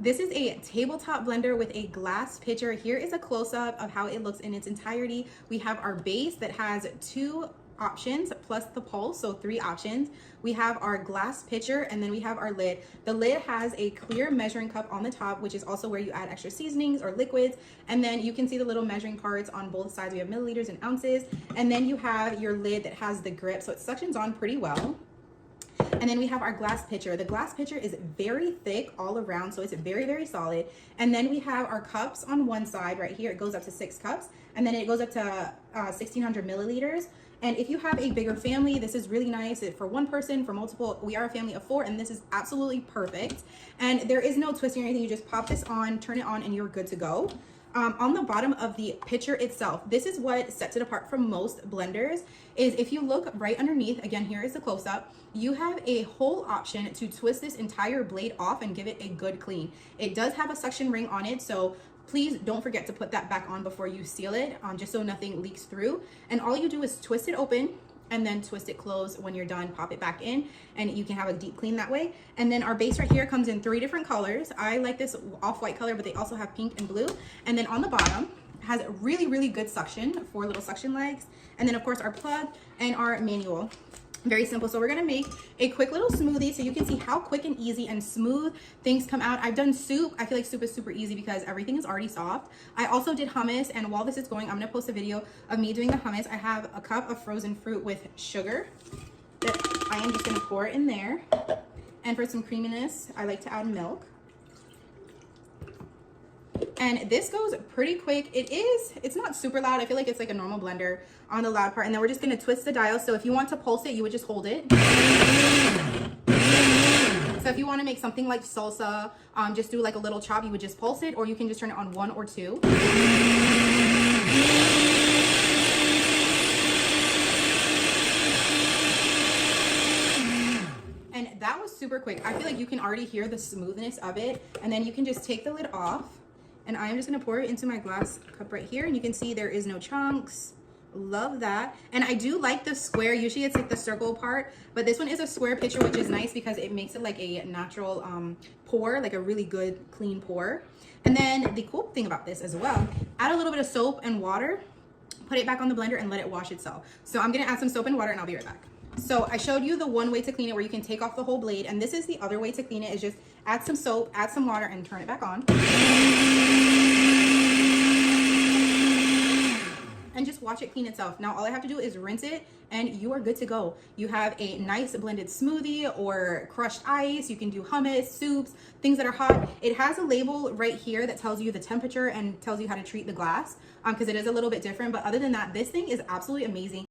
This is a tabletop blender with a glass pitcher. Here is a close-up of how it looks in its entirety. We have our base that has 2 options plus the pulse, so 3 options. We have our glass pitcher, and then we have our lid. The lid has a clear measuring cup on the top, which is also where you add extra seasonings or liquids. And then you can see the little measuring parts on both sides. We have milliliters and ounces. And then you have your lid that has the grip, so it suctions on pretty well. And then we have our glass pitcher. The glass pitcher is very thick all around, so it's very, very solid. And then we have our cups on one side right here. It goes up to 6 cups, and then it goes up to 1,600 milliliters. And if you have a bigger family, this is really nice for one person, for multiple. We are a family of 4, and this is absolutely perfect. And there is no twisting or anything. You just pop this on, turn it on, and you're good to go. On the bottom of the pitcher itself, this is what sets it apart from most blenders, is if you look right underneath, again, here is the close-up, you have a whole option to twist this entire blade off and give it a good clean. It does have a suction ring on it, so please don't forget to put that back on before you seal it, just so nothing leaks through. And all you do is twist it open and then twist it closed. When you're done, pop it back in, and you can have a deep clean that way. And then our base right here comes in 3 different colors. I like this off-white color, but they also have pink and blue. And then on the bottom has really, really good suction, 4 little suction legs. And then of course our plug and our manual. Very simple. So we're gonna make a quick little smoothie so you can see how quick and easy and smooth things come out. I've done soup. I feel like soup is super easy because everything is already soft. I also did hummus, and while this is going, I'm gonna post a video of me doing the hummus. I have a cup of frozen fruit with sugar that I am just gonna pour in there. And for some creaminess, I like to add milk. And this goes pretty quick. It's not super loud. I feel like it's like a normal blender on the loud part. And then we're just gonna twist the dial. So if you want to pulse it, you would just hold it. So if you wanna make something like salsa, just do like a little chop, you would just pulse it, or you can just turn it on 1 or 2. And that was super quick. I feel like you can already hear the smoothness of it. And then you can just take the lid off. And I'm just gonna pour it into my glass cup right here. And you can see there is no chunks. Love that. And I do like the square. Usually it's like the circle part, but this one is a square pitcher, which is nice because it makes it like a natural pour, like a really good clean pour. And then the cool thing about this as well, add a little bit of soap and water, put it back on the blender and let it wash itself. So I'm gonna add some soap and water and I'll be right back. So I showed you the one way to clean it where you can take off the whole blade, and this is the other way to clean it, is just add some soap, add some water, and turn it back on. And just watch it clean itself. Now all I have to do is rinse it and you are good to go. You have a nice blended smoothie or crushed ice. You can do hummus, soups, things that are hot. It has a label right here that tells you the temperature and tells you how to treat the glass, because it is a little bit different. But other than that, this thing is absolutely amazing.